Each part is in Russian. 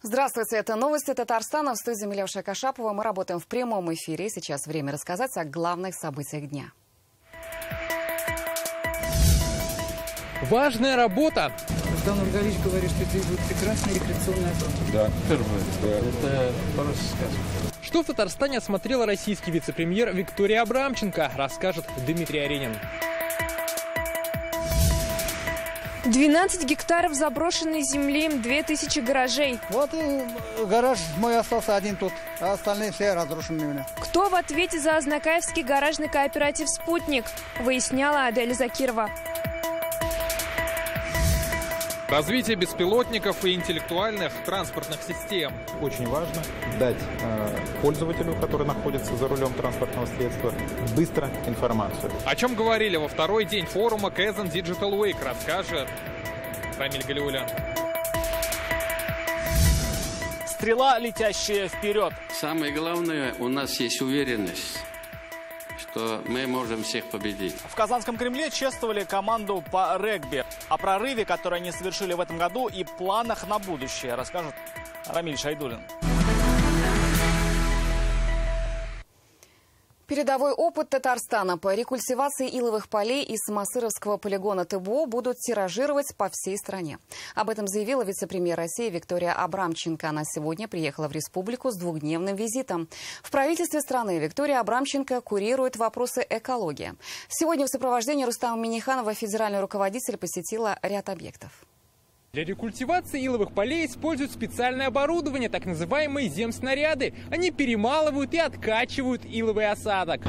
Здравствуйте, это новости Татарстана. В студии Миляуша Кашапова. Мы работаем в прямом эфире. Сейчас время рассказать о главных событиях дня. Важная работа. Рустам Нургалиевич говорит, что здесь будет прекрасная рекреационная зона. Да, впервые. Это просто сказка. Что в Татарстане осмотрел российский вице-премьер Виктория Абрамченко, расскажет Дмитрий Аренин. 12 гектаров заброшенной земли, 2000 гаражей. Вот и гараж мой остался один тут, а остальные все разрушены у меня. Кто в ответе за Азнакаевский гаражный кооператив «Спутник», выясняла Адель Закирова. Развитие беспилотников и интеллектуальных транспортных систем. Очень важно дать пользователю, который находится за рулем транспортного средства, быстро информацию. О чем говорили во второй день форума Kazan Digital Week, расскажет Рамиль Галиулян. Стрела, летящая вперед. Самое главное, у нас есть уверенность, что мы можем всех победить. В Казанском Кремле чествовали команду по регби. О прорыве, который они совершили в этом году, и планах на будущее, расскажет Рамиль Шайдуллин. Передовой опыт Татарстана по рекультивации иловых полей из Самосыровского полигона ТБО будут тиражировать по всей стране. Об этом заявила вице-премьер России Виктория Абрамченко. Она сегодня приехала в республику с двухдневным визитом. В правительстве страны Виктория Абрамченко курирует вопросы экологии. Сегодня в сопровождении Рустама Минниханова федеральный руководитель посетила ряд объектов. Для рекультивации иловых полей используют специальное оборудование, так называемые земснаряды. Они перемалывают и откачивают иловый осадок.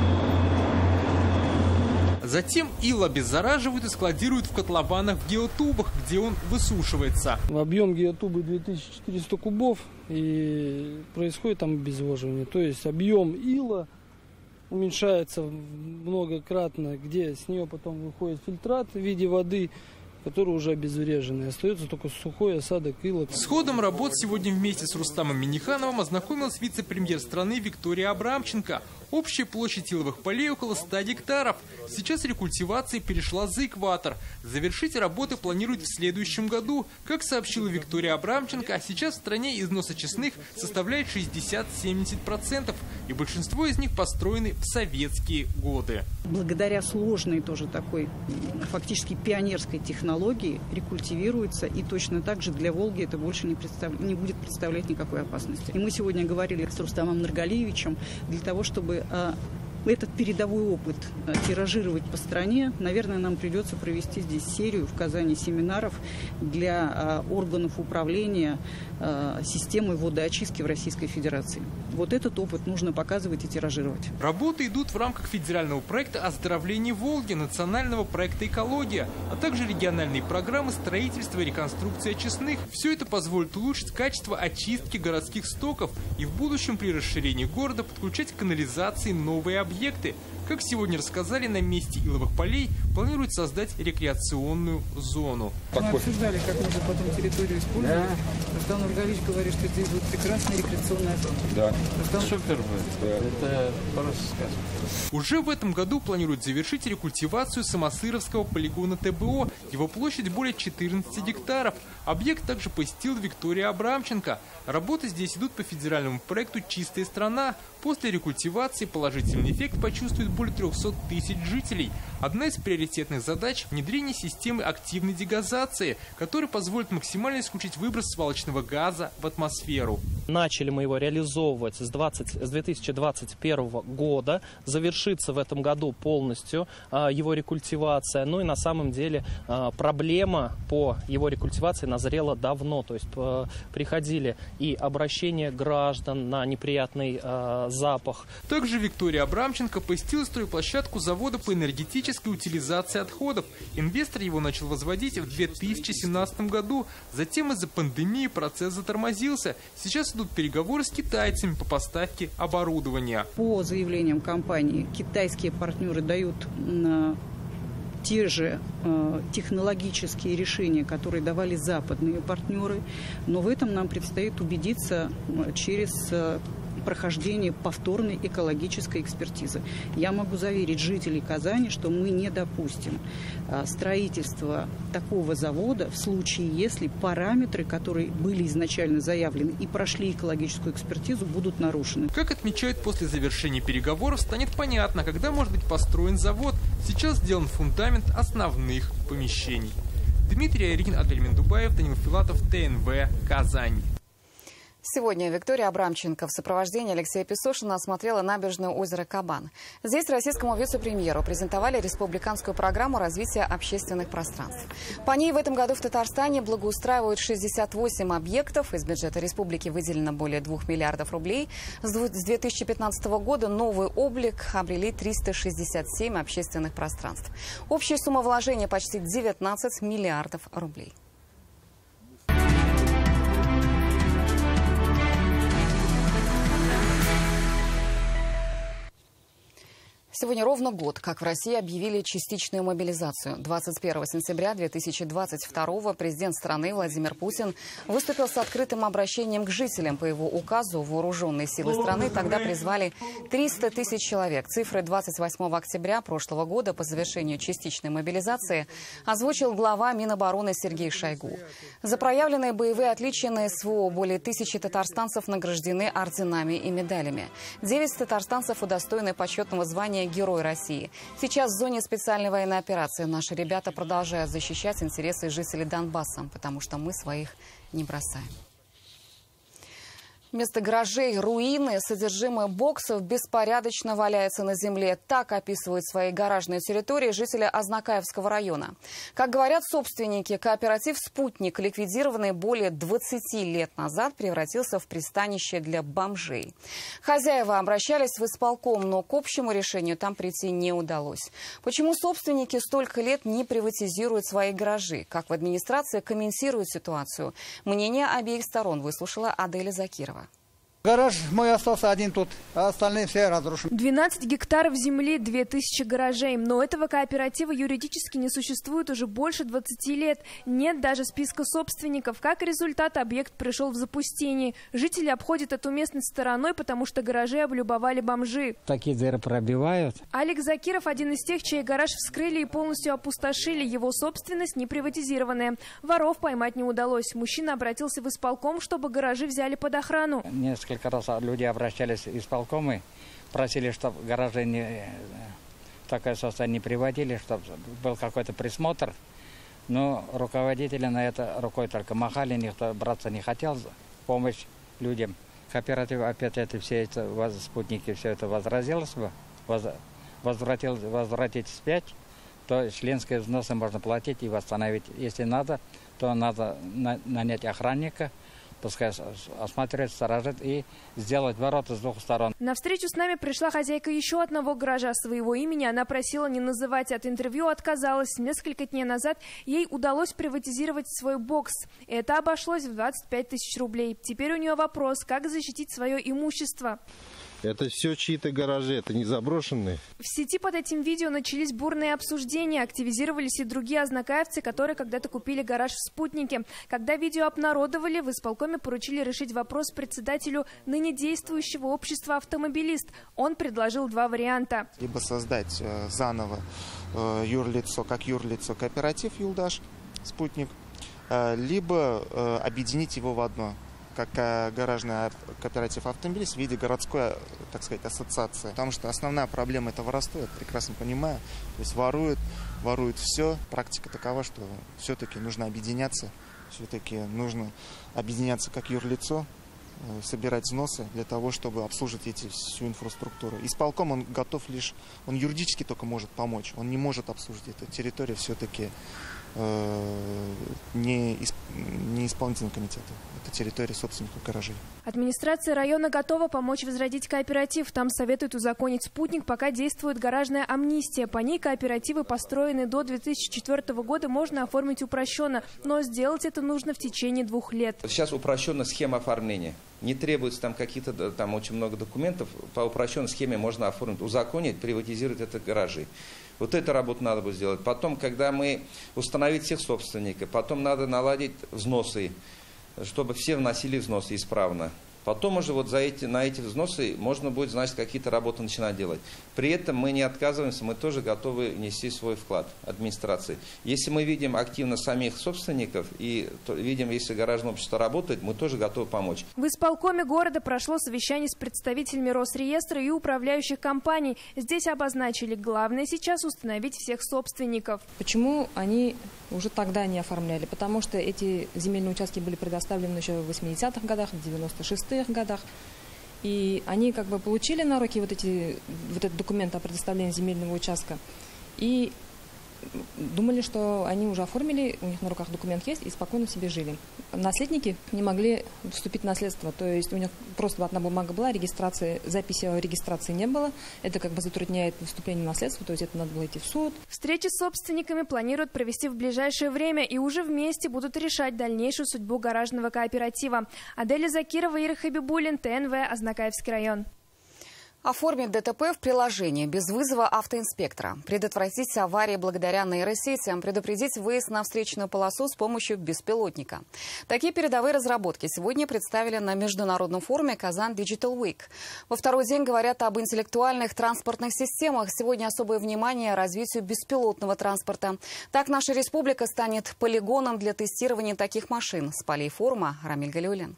Затем ил обеззараживают и складируют в котлованах в геотубах, где он высушивается. Объем геотубы 2400 кубов, и происходит там обезвоживание. То есть объем ила уменьшается многократно, где с нее потом выходит фильтрат в виде воды, который уже обезвреженный. Остается только сухой осадок ила. С ходом работ сегодня вместе с Рустамом Миннихановым ознакомилась вице-премьер страны Виктория Абрамченко. Общая площадь иловых полей около 100 гектаров. Сейчас рекультивация перешла за экватор. Завершить работы планируют в следующем году. Как сообщила Виктория Абрамченко, сейчас в стране износ очистных составляет 60-70%. И большинство из них построены в советские годы. Благодаря сложной тоже такой фактически пионерской технологии рекультивируется, и точно так же для Волги это больше не будет представлять никакой опасности. И мы сегодня говорили с Рустамом Нургалиевичем для того, чтобы этот передовой опыт тиражировать по стране. Наверное, нам придется провести здесь серию в Казани семинаров для органов управления системой водоочистки в Российской Федерации. Вот этот опыт нужно показывать и тиражировать. Работы идут в рамках федерального проекта «Оздоровление Волги», национального проекта «Экология», а также региональные программы строительства и реконструкции очистных. Все это позволит улучшить качество очистки городских стоков и в будущем при расширении города подключать к канализации новые объекты. Как сегодня рассказали, на месте иловых полей планируют создать рекреационную зону. Мы обсуждали, как можно потом территорию использовать. Рустам Нургалиевич говорит, что здесь будет прекрасная рекреационная зона. Да, Рустам... это просто сказка. Уже в этом году планируют завершить рекультивацию Самосыровского полигона ТБО. Его площадь более 14 гектаров. Объект также посетил Виктория Абрамченко. Работы здесь идут по федеральному проекту «Чистая страна». После рекультивации положительный эффект почувствует более 300 тысяч жителей. Одна из приоритетных задач – внедрение системы активной дегазации, которая позволит максимально исключить выброс свалочного газа в атмосферу. Начали мы его реализовывать с 2021 года. Завершится в этом году полностью его рекультивация. Ну и на самом деле проблема по его рекультивации назрела давно. То есть приходили и обращения граждан на неприятный запах. Также Виктория Абрамченко посетила стройплощадку завода по энергетической утилизации отходов. Инвестор его начал возводить в 2017 году. Затем из-за пандемии процесс затормозился. Сейчас идут переговоры с китайцами по поставке оборудования. По заявлениям компании, китайские партнеры дают те же технологические решения, которые давали западные партнеры. Но в этом нам предстоит убедиться через прохождения повторной экологической экспертизы. Я могу заверить жителей Казани, что мы не допустим строительства такого завода в случае, если параметры, которые были изначально заявлены и прошли экологическую экспертизу, будут нарушены. Как отмечают, после завершения переговоров станет понятно, когда может быть построен завод. Сейчас сделан фундамент основных помещений. Дмитрий Айрин, Адель Мендубаев, Данил Филатов, ТНВ, Казань. Сегодня Виктория Абрамченко в сопровождении Алексея Песошина осмотрела набережную озера Кабан. Здесь российскому вице-премьеру презентовали республиканскую программу развития общественных пространств. По ней в этом году в Татарстане благоустраивают 68 объектов. Из бюджета республики выделено более 2 миллиардов рублей. С 2015 года новый облик обрели 367 общественных пространств. Общая сумма вложения почти 19 миллиардов рублей. Сегодня ровно год, как в России объявили частичную мобилизацию. 21 сентября 2022 президент страны Владимир Путин выступил с открытым обращением к жителям. По его указу вооруженные силы страны тогда призвали 300 тысяч человек. Цифры 28 октября прошлого года по завершению частичной мобилизации озвучил глава Минобороны Сергей Шойгу. За проявленные боевые отличия на СВО более 1000 татарстанцев награждены орденами и медалями. 9 татарстанцев удостоены почетного звания Герой России. Сейчас в зоне специальной военной операции наши ребята продолжают защищать интересы жителей Донбасса, потому что мы своих не бросаем. Вместо гаражей руины, содержимое боксов беспорядочно валяется на земле. Так описывают свои гаражные территории жители Азнакаевского района. Как говорят собственники, кооператив «Спутник», ликвидированный более 20 лет назад, превратился в пристанище для бомжей. Хозяева обращались в исполком, но к общему решению там прийти не удалось. Почему собственники столько лет не приватизируют свои гаражи? Как в администрации комментируют ситуацию? Мнение обеих сторон выслушала Аделя Закирова. Гараж мой остался один тут, а остальные все разрушены. 12 гектаров земли, 2000 гаражей. Но этого кооператива юридически не существует уже больше 20 лет. Нет даже списка собственников. Как результат, объект пришел в запустение. Жители обходят эту местность стороной, потому что гаражи облюбовали бомжи. Такие дыры пробивают. Олег Закиров один из тех, чей гараж вскрыли и полностью опустошили. Его собственность не приватизированная. Воров поймать не удалось. Мужчина обратился в исполком, чтобы гаражи взяли под охрану. Несколько раз люди обращались в исполкомы, просили, чтобы гаражи такое состояние не приводили, чтобы был какой-то присмотр. Но руководители на это рукой только махали, никто браться не хотел, помощь людям. Кооператив опять все эти спутники, все это возразилось бы, возвратить вспять, то членские взносы можно платить и восстановить. Если надо, то надо нанять охранника, пускай осматривает, сторожит и сделать ворота с двух сторон. На встречу с нами пришла хозяйка еще одного гаража. Своего имени она просила не называть. От интервью отказалась. Несколько дней назад ей удалось приватизировать свой бокс. Это обошлось в 25 тысяч рублей. Теперь у нее вопрос, как защитить свое имущество. Это все чьи-то гаражи, это не заброшенные. В сети под этим видео начались бурные обсуждения. Активизировались и другие азнакаевцы, которые когда-то купили гараж в «Спутнике». Когда видео обнародовали, в исполкоме поручили решить вопрос председателю ныне действующего общества «Автомобилист». Он предложил два варианта. Либо создать заново юрлицо, как юрлицо кооператив «Юлдаш», «Спутник», либо объединить его в одно, как гаражный кооператив «Автомобилист» в виде городской, так сказать, ассоциации. Потому что основная проблема — это воровство, я прекрасно понимаю. То есть воруют все. Практика такова, что все-таки нужно объединяться. Все-таки нужно объединяться как юрлицо, собирать взносы для того, чтобы обслуживать всю инфраструктуру. Исполком он готов лишь, он юридически только может помочь, он не может обслуживать эту территорию, все-таки не исполнительный комитет, это территория собственников гаражей. Администрация района готова помочь возродить кооператив. Там советуют узаконить «Спутник», пока действует гаражная амнистия. По ней кооперативы, построенные до 2004 года, можно оформить упрощенно, но сделать это нужно в течение 2 лет. Сейчас упрощена схема оформления. Не требуется там какие-то, там очень много документов. По упрощенной схеме можно оформить, узаконить, приватизировать это гаражи. Вот эту работу надо будет сделать. Потом, когда мы установить всех собственников, потом надо наладить взносы, чтобы все вносили взносы исправно. Потом уже вот на эти взносы можно будет, значит, какие-то работы начинать делать. При этом мы не отказываемся, мы тоже готовы нести свой вклад администрации. Если мы видим активно самих собственников и видим, если гаражное общество работает, мы тоже готовы помочь. В исполкоме города прошло совещание с представителями Росреестра и управляющих компаний. Здесь обозначили, главное сейчас установить всех собственников. Почему они уже тогда не оформляли? Потому что эти земельные участки были предоставлены еще в 80-х годах, в 96-х годах. И они как бы получили на руки вот этот документ о предоставлении земельного участка. И думали, что они уже оформили, у них на руках документ есть, и спокойно себе жили. Наследники не могли вступить в наследство. То есть у них просто одна бумага была, записи о регистрации не было. Это как бы затрудняет вступление в наследство, то есть это надо было идти в суд. Встречи с собственниками планируют провести в ближайшее время и уже вместе будут решать дальнейшую судьбу гаражного кооператива. Аделя Закирова, Ира Хабибуллин, ТНВ, Азнакаевский район. Оформить ДТП в приложении без вызова автоинспектора. Предотвратить аварии благодаря нейросетям. Предупредить выезд на встречную полосу с помощью беспилотника. Такие передовые разработки сегодня представили на международном форуме «Казан Digital Week». Во второй день говорят об интеллектуальных транспортных системах. Сегодня особое внимание развитию беспилотного транспорта. Так наша республика станет полигоном для тестирования таких машин. С полей форума Рамиль Галиуллин.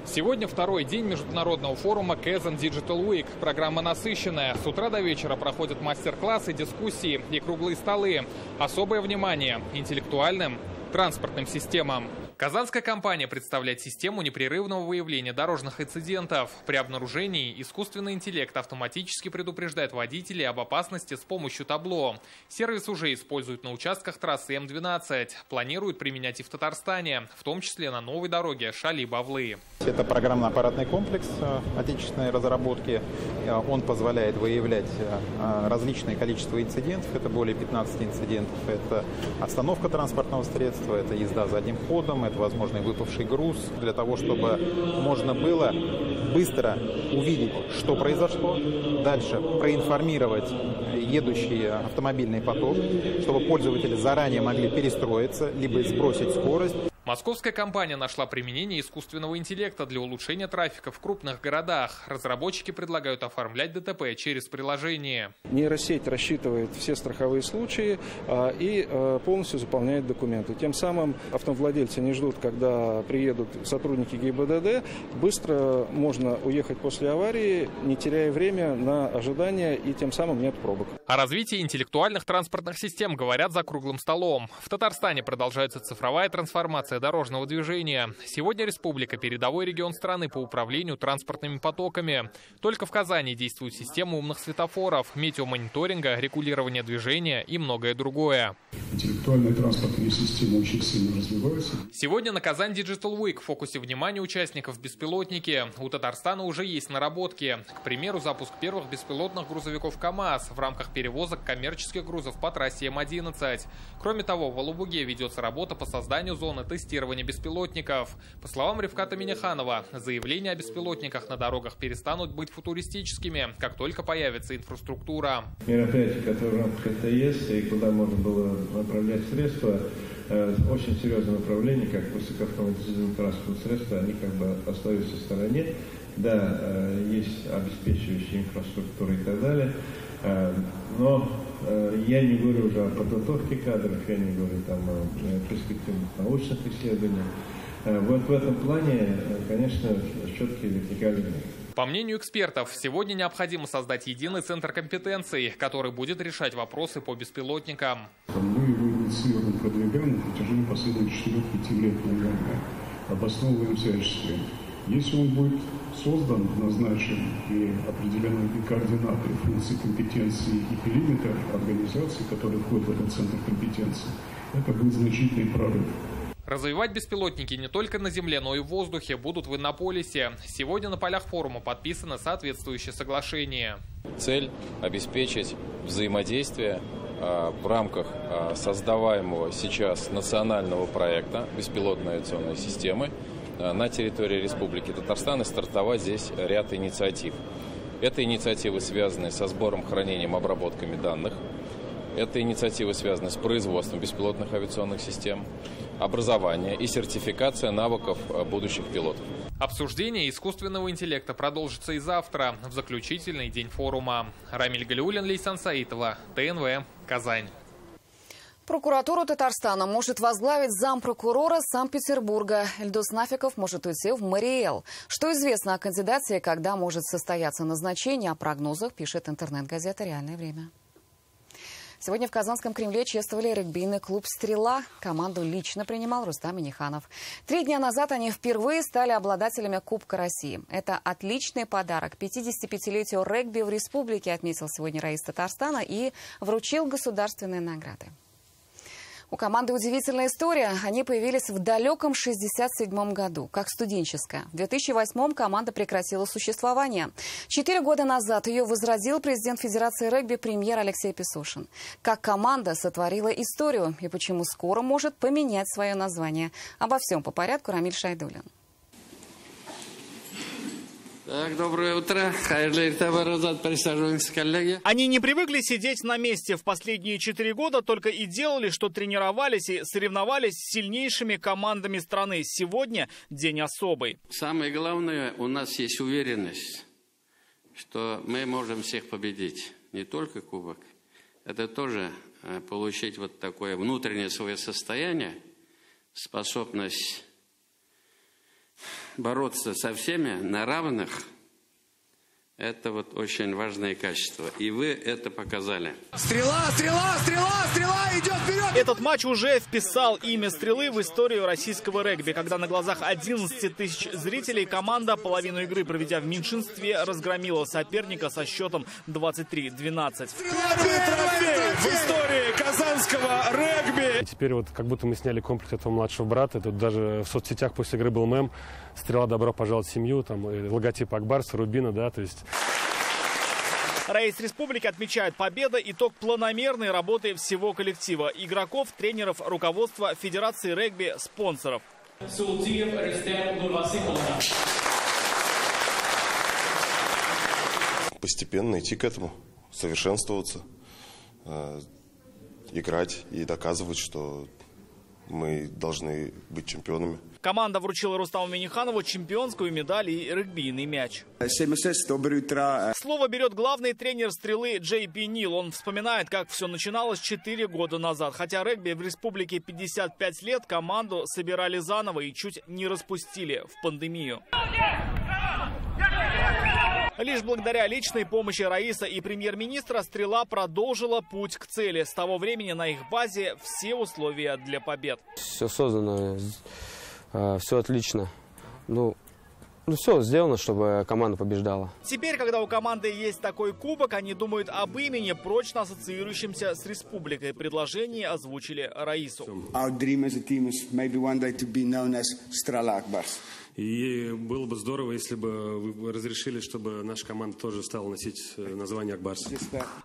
Сегодня второй день международного форума Казан Digital Week. Программа насыщенная. С утра до вечера проходят мастер-классы, дискуссии и круглые столы. Особое внимание интеллектуальным транспортным системам. Казанская компания представляет систему непрерывного выявления дорожных инцидентов. При обнаружении искусственный интеллект автоматически предупреждает водителей об опасности с помощью табло. Сервис уже используют на участках трассы М12. Планируют применять и в Татарстане, в том числе на новой дороге Шали-Бавлы. Это программно-аппаратный комплекс отечественной разработки. Он позволяет выявлять различное количество инцидентов. Это более 15 инцидентов. Это остановка транспортного средства, это езда задним ходом, это возможный выпавший груз. Для того, чтобы можно было быстро увидеть, что произошло, дальше проинформировать едущий автомобильный поток, чтобы пользователи заранее могли перестроиться, либо сбросить скорость. Московская компания нашла применение искусственного интеллекта для улучшения трафика в крупных городах. Разработчики предлагают оформлять ДТП через приложение. Нейросеть рассчитывает все страховые случаи и полностью заполняет документы. Тем самым автовладельцы не ждут, когда приедут сотрудники ГИБДД. Быстро можно уехать после аварии, не теряя время на ожидание, и тем самым нет пробок. О развитии интеллектуальных транспортных систем говорят за круглым столом. В Татарстане продолжается цифровая трансформация дорожного движения. Сегодня республика – передовой регион страны по управлению транспортными потоками. Только в Казани действует система умных светофоров, метеомониторинга, регулирования движения и многое другое. Интеллектуальные транспортные системы очень сильно развиваются. Сегодня на Казан Digital Week в фокусе внимания участников беспилотники. У Татарстана уже есть наработки. К примеру, запуск первых беспилотных грузовиков КАМАЗ в рамках перевозок коммерческих грузов по трассе М11. Кроме того, в Алубуге ведется работа по созданию зоны тестирования беспилотников. По словам Ревката Миниханова, заявления о беспилотниках на дорогах перестанут быть футуристическими, как только появится инфраструктура. Мероприятия, которые в рамках ТС и куда можно было направлять средства, очень серьезное направление, как высокоавтоматизированные транспортные средства, они как бы остаются в стороне. Да, есть обеспечивающая инфраструктура и так далее, но я не говорю уже о подготовке кадров, я не говорю там о перспективных научных исследованиях. Вот в этом плане, конечно, четкий вертикальный линия. По мнению экспертов, сегодня необходимо создать единый центр компетенций, который будет решать вопросы по беспилотникам. Мы его инициируем, продвигаем на протяжении последующих 4-5 лет, наверное, обосновываем всячески. Если он будет создан, назначен и определены координаты, функции, компетенции и периметр организации, которые входят в этот центр компетенций, это будет значительный прорыв. Развивать беспилотники не только на земле, но и в воздухе будут в Иннополисе. Сегодня на полях форума подписано соответствующее соглашение. Цель – обеспечить взаимодействие в рамках создаваемого сейчас национального проекта беспилотной авиационной системы на территории Республики Татарстан и стартовать здесь ряд инициатив. Это инициативы, связанные со сбором, хранением, обработками данных. Это инициативы, связанные с производством беспилотных авиационных систем, образование и сертификация навыков будущих пилотов. Обсуждение искусственного интеллекта продолжится и завтра, в заключительный день форума. Рамиль Галиуллин, Лейсан Саитова, ТНВ, Казань. Прокуратуру Татарстана может возглавить зампрокурора Санкт-Петербурга. Ильдус Нафиков может уйти в Мариэл. Что известно о кандидате и когда может состояться назначение, о прогнозах пишет интернет-газета «Реальное время». Сегодня в Казанском Кремле чествовали регбийный клуб «Стрела». Команду лично принимал Рустам Минниханов. 3 дня назад они впервые стали обладателями Кубка России. Это отличный подарок 55-летию регби в республике, отметил сегодня Раис Татарстана и вручил государственные награды. У команды удивительная история. Они появились в далеком 1967 году, как студенческая. В 2008 команда прекратила существование. 4 года назад ее возродил президент Федерации регби премьер Алексей Песошин. Как команда сотворила историю и почему скоро может поменять свое название. Обо всем по порядку Рамиль Шайдуллин. Так, доброе утро. Присаживаемся, коллеги. Они не привыкли сидеть на месте. В последние 4 года только и делали, что тренировались и соревновались с сильнейшими командами страны. Сегодня день особый. Самое главное, у нас есть уверенность, что мы можем всех победить. Не только кубок. Это тоже получить вот такое внутреннее свое состояние, способность бороться со всеми на равных. Это вот очень важное качество. И вы это показали. Стрела идет вперед! Этот матч уже вписал имя «Стрелы» в историю российского регби, когда на глазах 11 тысяч зрителей команда, половину игры проведя в меньшинстве, разгромила соперника со счетом 23-12. В истории казанского регби. И теперь вот как будто мы сняли комплекс этого младшего брата. Тут даже в соцсетях после игры был мем «Стрела, добро пожаловать в семью», там логотип Акбарса, Рубина, да, то есть... Раис республики отмечает победа, итог планомерной работы всего коллектива. Игроков, тренеров, руководства, Федерации регби, спонсоров. Постепенно идти к этому, совершенствоваться, играть и доказывать, что мы должны быть чемпионами. Команда вручила Рустаму Минниханову чемпионскую медаль и регбийный мяч. Слово берет главный тренер «Стрелы» Джей Пи Нил. Он вспоминает, как все начиналось 4 года назад. Хотя регби в республике 55 лет, команду собирали заново и чуть не распустили в пандемию. Лишь благодаря личной помощи Раиса и премьер-министра «Стрела» продолжила путь к цели. С того времени на их базе все условия для побед. Все создано, все отлично. Ну, все сделано, чтобы команда побеждала. Теперь, когда у команды есть такой кубок, они думают об имени, прочно ассоциирующемся с республикой. Предложение озвучили Раису. И было бы здорово, если бы вы разрешили, чтобы наша команда тоже стала носить название Акбарс.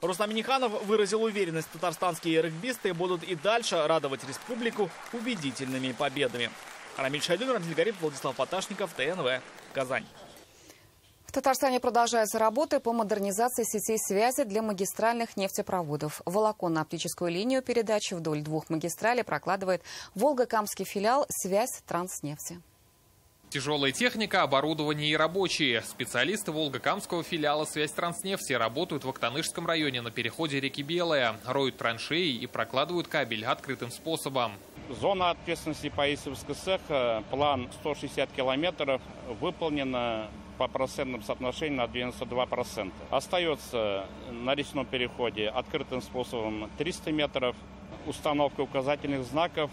Рустам Минниханов выразил уверенность, татарстанские регбисты будут и дальше радовать республику убедительными победами. Рамиль Шайдуллин, Рамзиль Гарипов, Владислав Поташников, ТНВ, Казань. В Татарстане продолжаются работы по модернизации сетей связи для магистральных нефтепроводов. Волоконно-оптическую линию передачи вдоль 2 магистралей прокладывает Волгокамский филиал «Связь Транснефти». Тяжелая техника, оборудование и рабочие. Специалисты Волгокамского филиала «Связь Транснефти» работают в Актанышском районе на переходе реки Белая, роют траншеи и прокладывают кабель открытым способом. Зона ответственности Паисовского цеха, план 160 километров, выполнена по процентным соотношениям на 92%. Остается на речном переходе открытым способом 300 метров, установка указательных знаков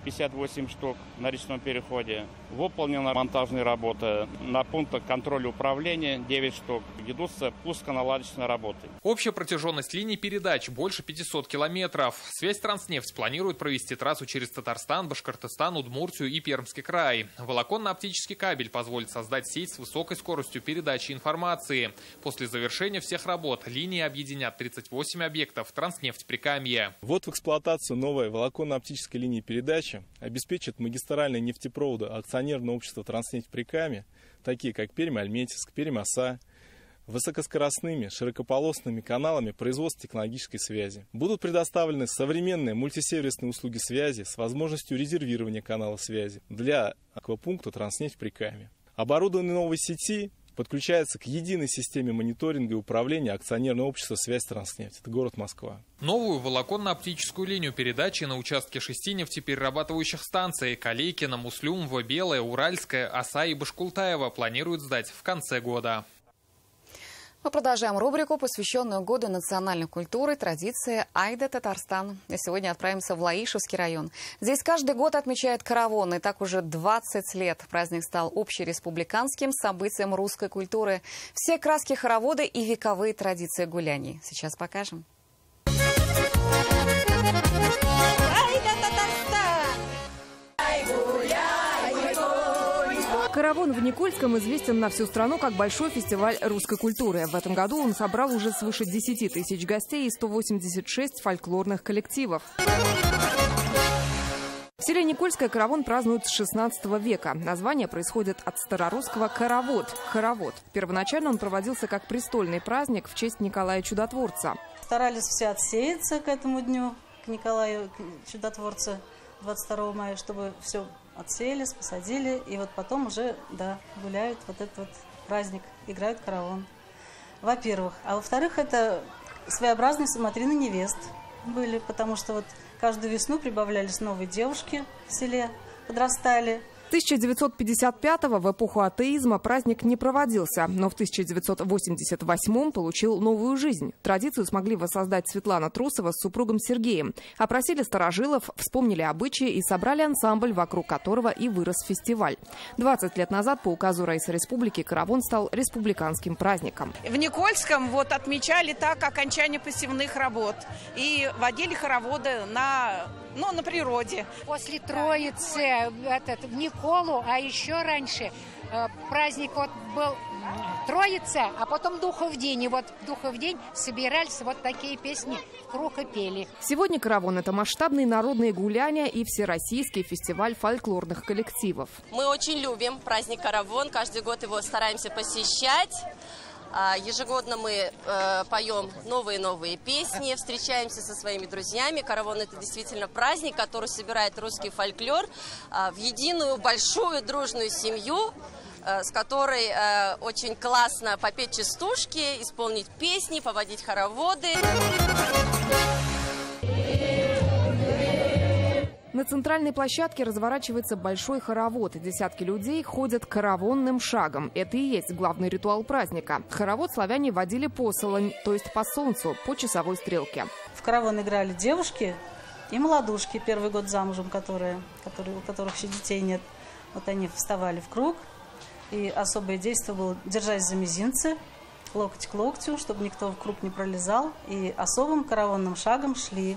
58 штук на речном переходе. Выполнена монтажная работа на пунктах контроля управления 9 штук. Ведутся пуско-наладочные работы. Общая протяженность линий передач больше 500 километров. Связь Транснефть планирует провести трассу через Татарстан, Башкортостан, Удмуртию и Пермский край. Волоконно-оптический кабель позволит создать сеть с высокой скоростью передачи информации. После завершения всех работ линии объединят 38 объектов Транснефть Прикамье. Вот в эксплуатацию новой волоконно-оптической линии передачи обеспечит магистральные нефтепроводы акционерного общества «Транснефть Прикамье», такие как Пермь-Альметьевск, Пермь-Оса, высокоскоростными широкополосными каналами производства технологической связи. Будут предоставлены современные мультисервисные услуги связи с возможностью резервирования канала связи для аквапункта «Транснефть Прикамье». Оборудованный новой сети подключается к единой системе мониторинга и управления акционерного общества «Связь Транснефть». Это город Москва. Новую волоконно-оптическую линию передачи на участке 6 нефтеперерабатывающих станций Калейкина, Муслюмова, Белая, Уральская, Оса и Башкултаева планируют сдать в конце года. Мы продолжаем рубрику, посвященную Году национальной культуры, традиции «Айда Татарстан». Сегодня отправимся в Лаишевский район. Здесь каждый год отмечают каравон, и так уже 20 лет. Праздник стал общереспубликанским событием русской культуры. Все краски хоровода и вековые традиции гуляний. Сейчас покажем. Каравон в Никольском известен на всю страну как большой фестиваль русской культуры. В этом году он собрал уже свыше 10 тысяч гостей и 186 фольклорных коллективов. В селе Никольское каравон празднуют с 16 века. Название происходит от старорусского «каравод» – хоровод. Первоначально он проводился как престольный праздник в честь Николая Чудотворца. Старались все отсеяться к этому дню, к Николаю Чудотворцу 22 мая, чтобы все отсеялись, посадили, и вот потом уже, да, гуляют вот этот вот праздник, играют каравон. Во-первых. А во-вторых, это своеобразные смотрины невест были, потому что вот каждую весну прибавлялись новые девушки в селе, подрастали. В 1955-го, в эпоху атеизма, праздник не проводился, но в 1988-м получил новую жизнь. Традицию смогли воссоздать Светлана Трусова с супругом Сергеем. Опросили старожилов, вспомнили обычаи и собрали ансамбль, вокруг которого и вырос фестиваль. 20 лет назад по указу Райса Республики каравон стал республиканским праздником. В Никольском вот отмечали так окончание посевных работ и водили хороводы на природе. После Троицы в Николу, а еще раньше праздник вот был Троица, а потом Духов день. И вот в Духов день собирались вот такие песни в круг и пели. Сегодня каравон – это масштабные народные гуляния и всероссийский фестиваль фольклорных коллективов. Мы очень любим праздник каравон, каждый год его стараемся посещать. Ежегодно мы поем новые песни, встречаемся со своими друзьями. Каравон – это действительно праздник, который собирает русский фольклор в единую большую дружную семью, с которой очень классно попеть частушки, исполнить песни, поводить хороводы. На центральной площадке разворачивается большой хоровод. Десятки людей ходят каравонным шагом. Это и есть главный ритуал праздника. Хоровод славяне водили посолонь, то есть по солнцу, по часовой стрелке. В каравон играли девушки и молодушки, первый год замужем, у которых еще детей нет. Вот они вставали в круг, и особое действие было держась за мизинцы, локоть к локтю, чтобы никто в круг не пролезал. И особым каравонным шагом шли.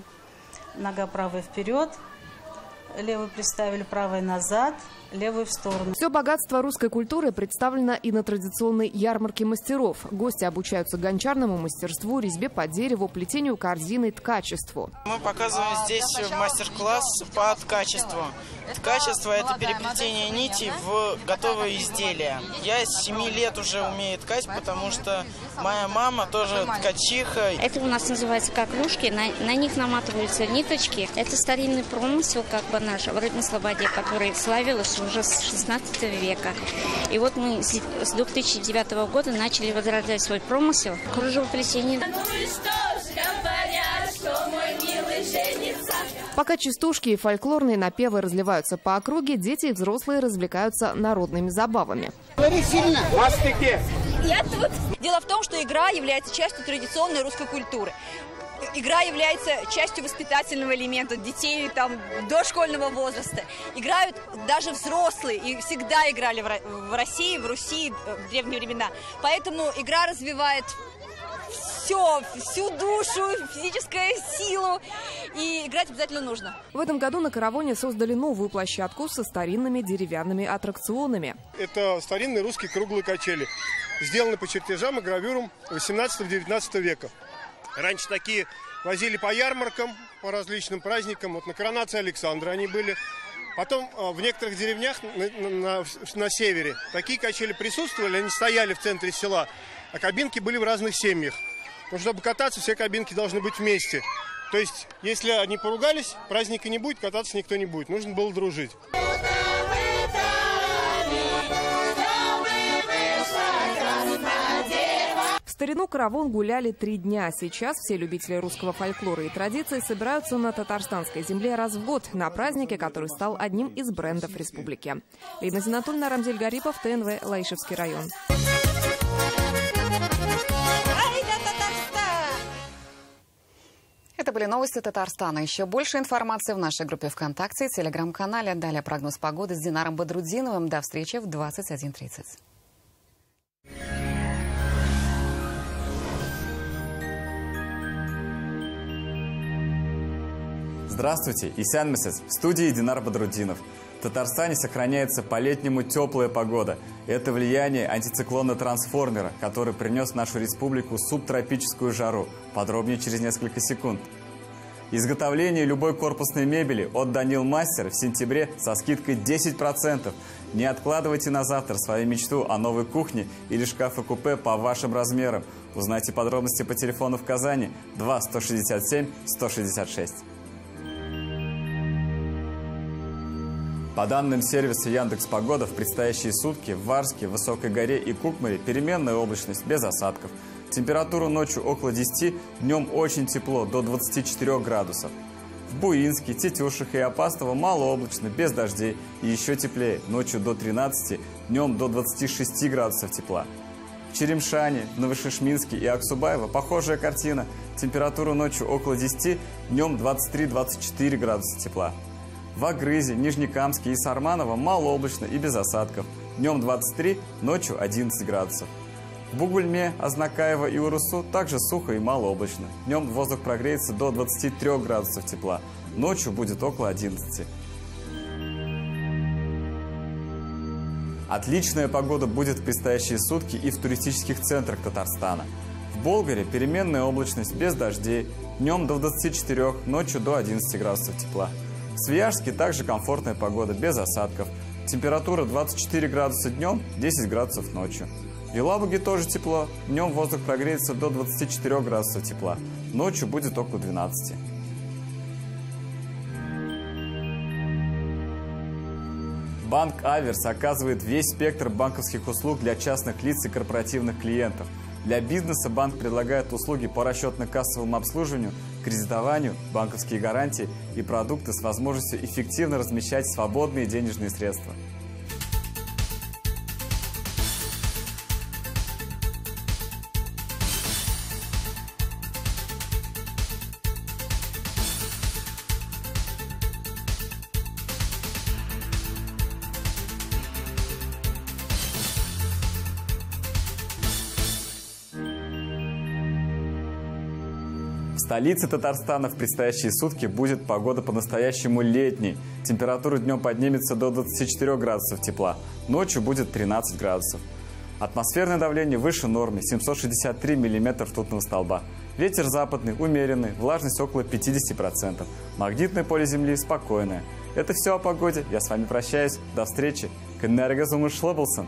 Нога правая вперед, левую приставили, правой назад, левую в сторону. Все богатство русской культуры представлено и на традиционной ярмарке мастеров. Гости обучаются гончарному мастерству, резьбе по дереву, плетению корзины, ткачеству. Мы показываем здесь мастер-класс по ткачеству. Ткачество – это переплетение нитей в готовые изделия. Я с 7 лет уже умею ткать, потому что моя мама тоже ткачиха. Это у нас называется коклюшки, на них наматываются ниточки. Это старинный промысел, как бы наш, в Рыбной Слободе, который славился уже с 16 века. И вот мы с 2009 года начали возрождать свой промысел. Кружевоплетение. Пока частушки и фольклорные напевы разливаются по округе, дети и взрослые развлекаются народными забавами. Говори сильно. Я тут. Дело в том, что игра является частью традиционной русской культуры. Игра является частью воспитательного элемента детей дошкольного возраста. Играют даже взрослые и всегда играли в России, в Руси в древние времена. Поэтому игра развивает всю душу, физическую силу, и играть обязательно нужно. В этом году на каравоне создали новую площадку со старинными деревянными аттракционами. Это старинные русские круглые качели, сделаны по чертежам и гравюрам 18-19 века. Раньше такие возили по ярмаркам, по различным праздникам. Вот на коронации Александра они были. Потом в некоторых деревнях на севере такие качели присутствовали, они стояли в центре села, а кабинки были в разных семьях. Но чтобы кататься, все кабинки должны быть вместе. То есть, если они поругались, праздника не будет, кататься никто не будет. Нужно было дружить. старину каравон гуляли 3 дня. Сейчас все любители русского фольклора и традиций собираются на татарстанской земле раз в год на празднике, который стал одним из брендов республики. Лина Зинатульна, Рамзель Гарипов, ТНВ, Лаишевский район. Это были новости Татарстана. Еще больше информации в нашей группе ВКонтакте и телеграм-канале. Далее прогноз погоды с Динаром Бадрудзиновым. До встречи в 21:30. Здравствуйте, Исянмесес, в студии Динар Бадрудзинов. В Татарстане сохраняется по-летнему теплая погода. Это влияние антициклона «Трансформера», который принес в нашу республику субтропическую жару. Подробнее через несколько секунд. Изготовление любой корпусной мебели от Данил Мастер в сентябре со скидкой 10%. Не откладывайте на завтра свою мечту о новой кухне или шкафе-купе по вашим размерам. Узнайте подробности по телефону в Казани 2 167 166. По данным сервиса Яндекс.Погода, в предстоящие сутки в Варске, Высокой горе и Кукмаре переменная облачность без осадков. Температура ночью около 10, днем очень тепло, до 24 градусов. В Буинске, Тетюшах и Апастово малооблачно, без дождей и еще теплее, ночью до 13, днем до 26 градусов тепла. В Черемшане, Новошишминске и Аксубаево похожая картина. Температура ночью около 10, днем 23-24 градуса тепла. В Агрызе, Нижнекамске и Сарманово малооблачно и без осадков. Днем 23, ночью 11 градусов. В Бугульме, Азнакаево и Урусу также сухо и малооблачно. Днем воздух прогреется до 23 градусов тепла. Ночью будет около 11. Отличная погода будет в предстоящие сутки и в туристических центрах Татарстана. В Болгаре переменная облачность без дождей. Днем до 24, ночью до 11 градусов тепла. В Свияжске также комфортная погода, без осадков. Температура 24 градуса днем, 10 градусов ночью. В Елабуге тоже тепло. Днем воздух прогреется до 24 градусов тепла. Ночью будет около 12. Банк Аверс оказывает весь спектр банковских услуг для частных лиц и корпоративных клиентов. Для бизнеса банк предлагает услуги по расчетно-кассовому обслуживанию, кредитованию, банковские гарантии и продукты с возможностью эффективно размещать свободные денежные средства. В столице Татарстана в предстоящие сутки будет погода по-настоящему летней. Температура днем поднимется до 24 градусов тепла. Ночью будет 13 градусов. Атмосферное давление выше нормы, 763 мм ртутного столба. Ветер западный, умеренный, влажность около 50%. Магнитное поле Земли спокойное. Это все о погоде. Я с вами прощаюсь. До встречи. Кеннергазумышлабылсын.